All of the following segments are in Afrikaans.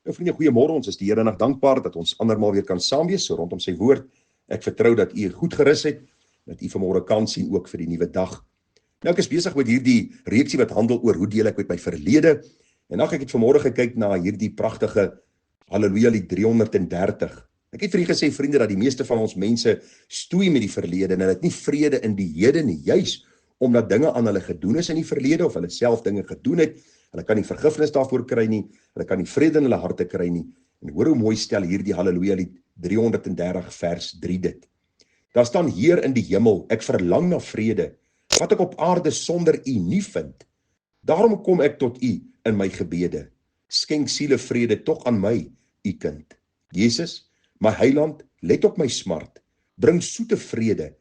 Nou vriende, goeiemôre, ons is die Here nog dankbaar dat ons andermaal weer kan saam wees so rondom sy woord. Ek vertrou dat u goed gerus het, dat u vanmôre kan sien ook vir die nuwe dag. Nou ek is besig met hierdie reeksie wat handel oor hoe deel ek met my verlede. En ek het vanmôre gekyk na hierdie pragtige Halleluja lied 330. Ek het vir u gesê vriende dat die meeste van ons mense stoei met die verlede en hulle het nie vrede in die hede nie, juis omdat dinge aan hulle gedoen is in die verlede of hulle self dinge gedoen het. Hulle kan nie vergifnis daarvoor kry nie, hulle kan nie vrede in hulle harte kry nie. En hoor hoe mooi stel hierdie Halleluja lied 330 vers 3 dit. Daar staan Heer in die hemel, ek verlang na vrede, wat ek op aarde sonder u nie vind. Daarom kom ek tot u in my gebede. Skenk siele vrede tog aan my, u kind. Jesus, my heiland, let op my smart, bring soete vrede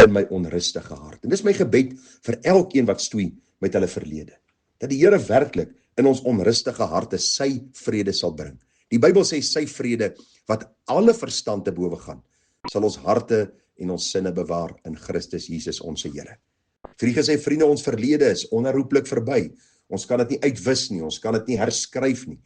in my onrustige hart. En dis my gebed vir elkeen wat stoei met hulle verlede. Dat die Here werklik in ons onrustige harte sy vrede sal bring. Die Bybel sê sy vrede wat alle verstand te bowe gaan, sal ons harte en ons sinne bewaar in Christus Jesus ons Here. Vir gesê vriende, ons verlede is onherroepelik verby. Ons kan dit nie uitwis nie, ons kan dit nie herskryf nie.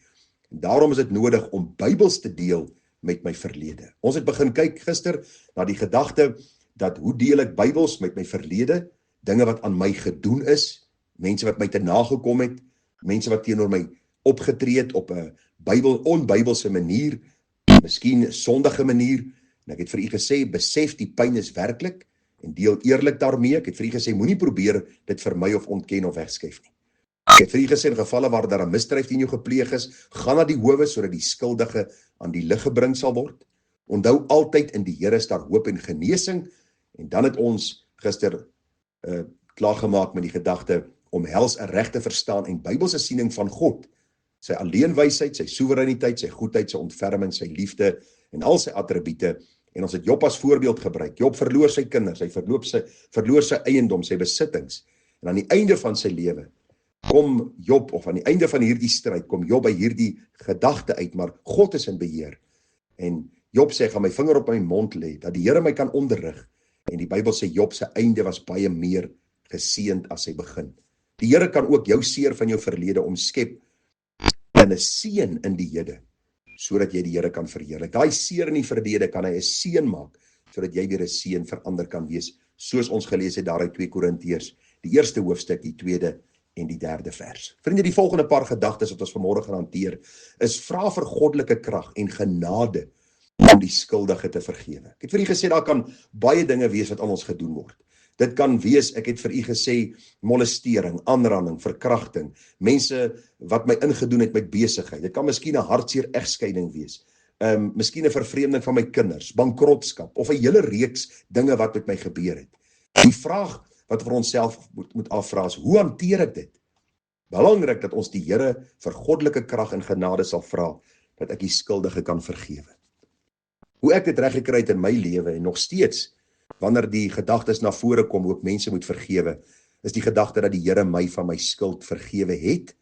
En daarom is dit nodig om Bybels te deel met my verlede. Ons het begin kyk gister na die gedagte dat hoe deel ek Bybels met my verlede, dinge wat aan my gedoen is, mense wat my te nagekom het, mense wat teenoor my opgetree het op 'n onbybelse manier, miskien 'n sondige manier. En ek het vir u gesê, besef die pyn is werklik en deel eerlik daarmee. Ek het vir u gesê, moenie probeer dit vermy of ontken of wegskuif nie. Ek het vir u gesê, in gevalle waar daar 'n misdryf teen jou gepleeg is, gaan na die howe sodat die skuldige aan die lig gebring sal word. Onthou altyd in die Here is daar hoop en genesing. En dan het ons gister klaargemaak met die gedagte om hels en reg te verstaan en Bybelse siening van God, sy alleenwysheid, sy soewereiniteit, sy goedheid, sy ontferming, sy liefde en al sy attribute. En ons het Job as voorbeeld gebruik. Job verloor sy kinders, hy verloor sy eiendom, sy besittings. En aan die einde van sy lewe kom Job, of aan die einde van hierdie stryd, kom Job by hierdie gedagte uit, maar God is in beheer. En Job sê, gaan my vinger op my mond lê, dat die Here my kan onderrig. En die Bybel sê Job se einde was baie meer geseënd as sy begin. Die Here kan ook jou seer van jou verlede omskep in 'n seën in die hede, sodat jy die Here kan verheerlik. Daai seer in die verlede kan hy 'n seën maak, sodat jy weer 'n seën vir ander kan wees, soos ons gelees het daar uit 2 Korintiërs, die eerste hoofstuk, die tweede en die derde vers. Vriende, die volgende paar gedagtes wat ons vanmôre gaan hanteer, is vra vir goddelike krag en genade om die skuldige te vergewe. Ek het vir u gesê, daar kan baie dinge wees wat aan ons gedoen word. Dit kan wees, ek het vir u gesê, molestering, aanranding, verkrachting, mense wat my ingedoen het met besigheid. Dit kan miskien 'n hartseer egskeiding wees, miskien 'n vervreemding van my kinders, bankrotskap, of 'n hele reeks dinge wat met my gebeur het. Die vraag wat vir onsself moet afvra is, hoe hanteer ek dit? Belangrik dat ons die Here vir goddelike krag en genade sal vra, dat ek die skuldige kan vergewe. Hoe ek dit reg gekry het in my lewe en nog steeds, wanneer die gedagtes na vore kom, ook mense moet vergewe, is die gedagte dat die Here my van my skuld vergewe het,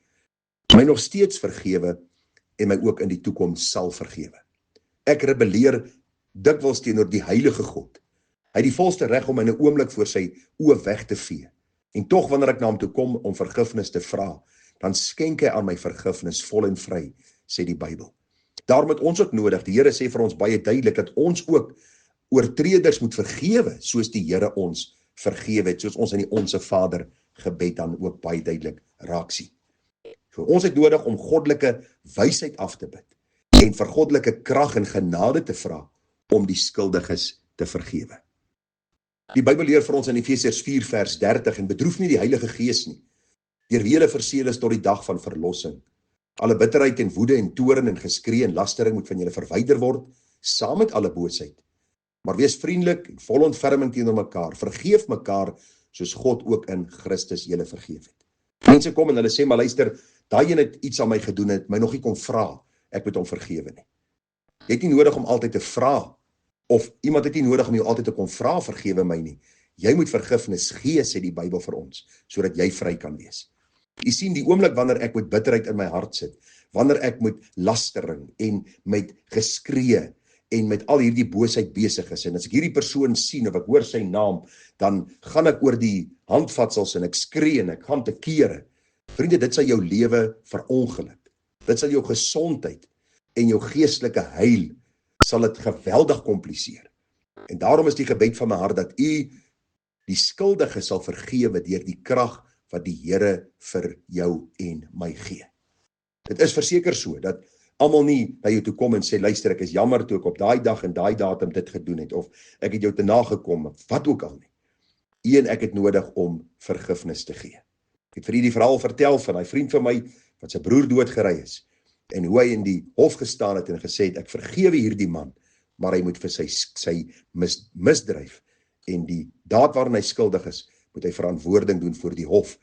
my nog steeds vergewe en my ook in die toekoms sal vergewe. Ek rebelleer dikwels teenoor die heilige God. Hy het die volste reg om in 'n oomblik voor sy oë weg te vee. En tog wanneer ek na hom toe kom om vergifnis te vra, dan skenk hy aan my vergifnis vol en vry, sê die Bybel. Daarom het ons ook nodig, die Here sê vir ons baie duidelik, dat ons ook oortreders moet vergewe, soos die Here ons vergewe het, soos ons in die Onse Vader gebed dan ook baie duidelik raak sien. So ons het nodig om goddelike wysheid af te bid en vir goddelike krag en genade te vra om die skuldiges te vergewe. Die Bybel leer vir ons in Efesiërs 4 vers 30, en bedroef nie die Heilige Gees nie, deur wie julle verseël is tot die dag van verlossing. Alle bitterheid en woede en toorn en geskree en lastering moet van julle verwyder word, saam met alle boosheid. Maar wees vriendelik en vol ontferming teenoor mekaar, vergeef mekaar, soos God ook in Christus julle vergeef het. Mense kom en hulle sê, maar luister, daai een het iets aan my gedoen, het my nog nie kon vra, ek moet hom vergewe nie. Jy het nie nodig om altyd te vra, of iemand het nie nodig om jou altyd te kon vra, vergewe my nie. Jy moet vergifnis gee, sê die Bybel vir ons, sodat jy vry kan wees. Jy sien, die oomblik wanneer ek met bitterheid in my hart sit, wanneer ek met lastering en met geskree en met al hierdie boosheid besig is, en as ek hierdie persoon sien of ek hoor sy naam, dan gaan ek oor die handvatsels en ek skree en ek gaan te kere. Vriende, dit sal jou lewe verongeluk. Dit sal jou gesondheid en jou geestelike heil sal dit geweldig kompliseer. En daarom is die gebed van my hart dat U die skuldige sal vergewe deur die krag wat die Here vir jou en my gee. Dit is verseker so, dat almal nie na jou toe kom en sê, luister, ek is jammer toe ek op daai dag en daai datum dit gedoen het, of ek het jou te nagekom, wat ook al nie. U en ek het nodig om vergifnis te gee. Ek het vir U die verhaal vertel van 'n vriend van my, wat sy broer doodgery is, en hoe hy in die hof gestaan het en gesê het, ek vergewe hierdie man, maar hy moet vir sy misdryf en die daad waarin hy skuldig is, moet hy verantwoording doen voor die hof,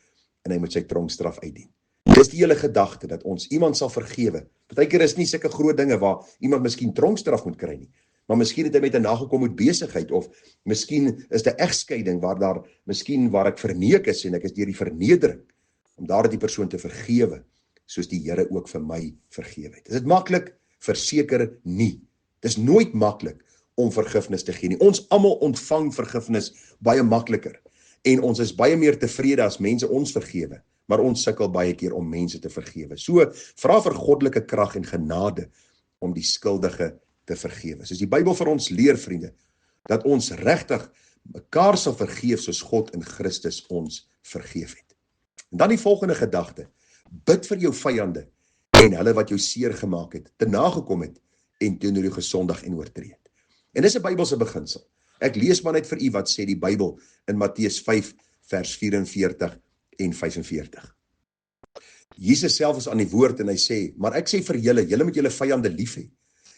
en hy moet sy tronkstraf uitdien. Dis die hele gedagte, dat ons iemand sal vergewe. Partykeer is nie sulke groot dinge waar iemand miskien tronkstraf moet kry nie, maar miskien het hy met 'n nagekom met besigheid, of miskien is dit 'n egskeiding waar ek verneek is en ek is deur die vernedering, om daardie persoon te vergewe, soos die Here ook vir my vergewe het. Is dit maklik? Verseker nie. Dis nooit maklik om vergifnis te gee nie. Ons almal ontvang vergifnis baie makliker, en ons is baie meer tevrede as mense ons vergewe, maar ons sukkel baie keer om mense te vergewe. So, vra vir goddelike krag en genade om die skuldige te vergewe. Soos die Bybel vir ons leer, vriende, dat ons regtig mekaar sal vergeef soos God in Christus ons vergeef het. En dan die volgende gedagte: bid vir jou vyande en hulle wat jou seer gemaak het, te nagekom het en teenoor jou gesondig en oortree het. En dis 'n Bybelse beginsel. Ek lees maar net vir u wat sê die Bybel in Matteus 5 vers 44 en 45. Jesus self is aan die woord en hy sê, maar ek sê vir julle moet julle vyande lief hê.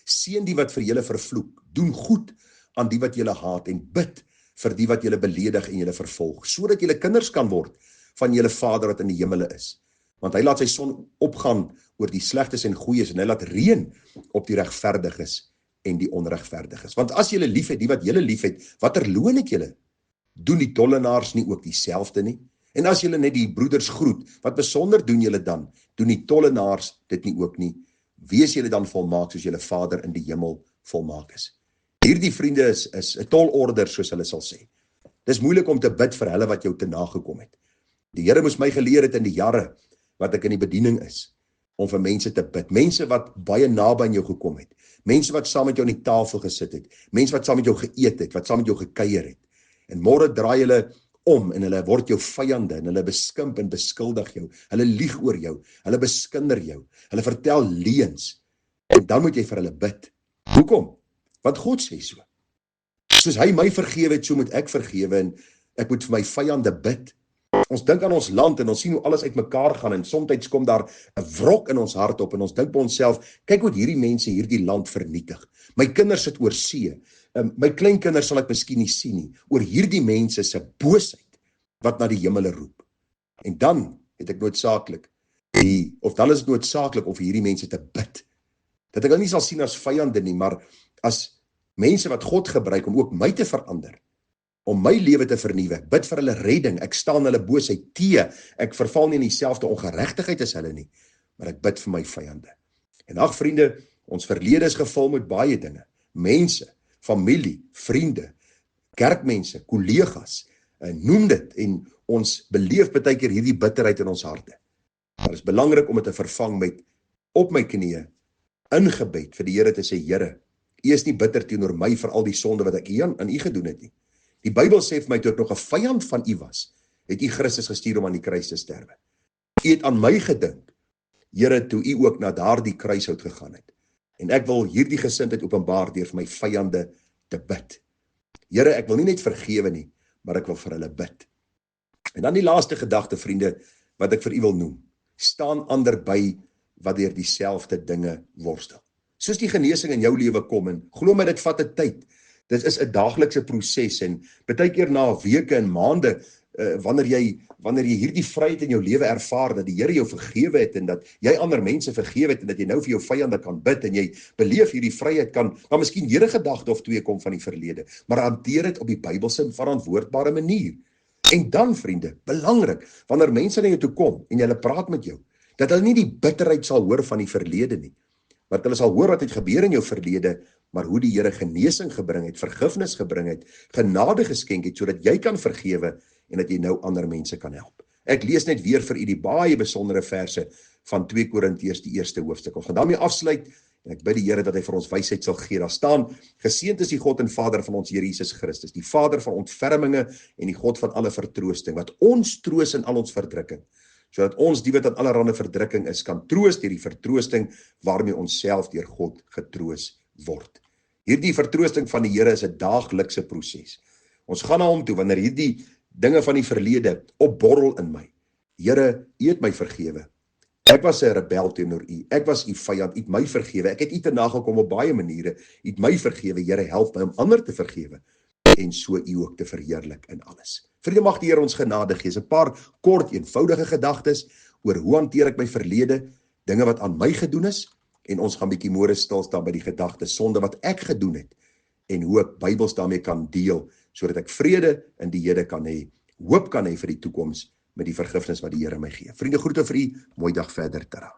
Seën die wat vir julle vervloek, doen goed aan die wat julle haat en bid vir die wat julle beledig en julle vervolg, sodat julle kinders kan word van julle Vader wat in die hemele is. Want hy laat sy son opgaan oor die slegtes en goeies en hy laat reën op die regverdiges en die onregverdiges. Want as julle lief het die wat julle lief het, watter loon het julle? Doen die tollenaars nie ook dieselfde nie? En as julle net die broeders groet, wat besonder doen julle dan? Doen die tollenaars dit nie ook nie? Wees julle dan volmaak soos julle Vader in die hemel volmaak is. Hierdie vriende is 'n tolorder, soos hulle sal sê. Dis moeilik om te bid vir hulle wat jou te nagekom het. Die Here moes my geleer het in die jare wat ek in die bediening is, om vir mense te bid. Mense wat baie naby aan jou gekom het. Mense wat saam met jou aan die tafel gesit het. Mense wat saam met jou geëet het, wat saam met jou gekuier het. En môre draai hulle om en hulle word jou vyande en hulle beskimp en beskuldig jou. Hulle lieg oor jou, hulle beskinder jou, hulle vertel leuns. En dan moet jy vir hulle bid. Hoekom? Want God sê so. Soos hy my vergewe het, so moet ek vergewe en ek moet vir my vyande bid. Ons dink aan ons land en ons sien hoe alles uitmekaar gaan en soms kom daar 'n wrok in ons hart op en ons dink by onsself, kyk hoe hierdie mense hierdie land vernietig. My kinders sit oor see. My kleinkinders sal ek miskien nie sien nie, oor hierdie mense se boosheid wat na die hemele roep. En dan het ek noodsaaklik dan is dit noodsaaklik om vir hierdie mense te bid. Dat ek hulle nie sal sien as vyande nie, maar as mense wat God gebruik om ook my te verander, om my lewe te vernuwe. Ek bid vir hulle redding, ek staan hulle boosheid teë, ek verval nie in dieselfde ongeregtigheid as hulle nie, maar ek bid vir my vyande. En ag vriende, ons verlede is gevul met baie dinge, mense, familie, vriende, kerkmense, kollegas, noem dit, en ons beleef baie keer hierdie bitterheid in ons harte. Maar het is belangrik om dit te vervang met op my knieë, in gebed vir die Here te sê, Here, U is nie bitter teenoor my vir al die sonde wat ek aan U gedoen het nie. Die Bybel sê vir my, toe ek nog 'n vyand van U was, het U Christus gestuur om aan die kruis te sterwe. U het aan my gedink, Here, toe U ook na daardie kruishout gegaan het. En ek wil hierdie gesindheid openbaar deur vir my vyande te bid. Here, ek wil nie net vergewe nie, maar ek wil vir hulle bid. En dan die laaste gedagte, vriende, wat ek vir u wil noem. Staan ander by wat deur dieselfde dinge worstel. Soos die genesing in jou lewe kom en glo my, dit vat 'n tyd. Dit is 'n daaglikse proses en baie keer na weke en maande wanneer jy hierdie vryheid in jou lewe ervaar dat die Here jou vergewe het en dat jy ander mense vergewe het en dat jy nou vir jou vyande kan bid en jy beleef hierdie vryheid kan miskien hierdie gedagte of twee kom van die verlede, maar hanteer dit op die Bybelse verantwoordbare manier. En dan, vriende, belangrik, wanneer mense na jou toe kom en hulle praat met jou, dat hulle nie die bitterheid sal hoor van die verlede nie, maar hulle sal hoor wat het gebeur in jou verlede, maar hoe die Here genesing gebring het, vergifnis gebring het, genade geskenk het, sodat jy kan vergewe en dat jy nou ander mense kan help. Ek lees net weer vir u die baie besondere verse van 2 Korintiërs die 1ste hoofstuk. Ons gaan daarmee afsluit En ek bid die Here dat hy vir ons wysheid sal gee. Daar staan, geseënd is die God en Vader van ons Here Jesus Christus, die Vader van ontferminge en die God van alle vertroosting, wat ons troos in al ons verdrukking, sodat ons die wat aan allerhande verdrukking is, kan troos deur die vertroosting waarmee ons self deur God getroos word. Hierdie vertroosting van die Here is 'n daaglikse proses. Ons gaan na hom toe wanneer hierdie dinge van die verlede opborrel in my. Here, U het my vergewe. Ek was 'n rebel teenoor U. Ek was U vyand. U het my vergewe. Ek het U te nagekom op baie maniere. U het my vergewe. Here, help my om ander te vergewe en so U ook te verheerlik in alles. Vriende, mag die Here ons genade gee. 'n paar kort, eenvoudige gedagtes oor hoe hanteer ek my verlede, dinge wat aan my gedoen is, en ons gaan bietjie môre stil staan by die gedagtes sonde wat ek gedoen het en hoe ek Bybels daarmee kan deel sodat ek vrede in die Here kan hê, hoop kan hê vir die toekoms met die vergifnis wat die Here my gee. Vriende, groete vir u, mooi dag verder. Tada.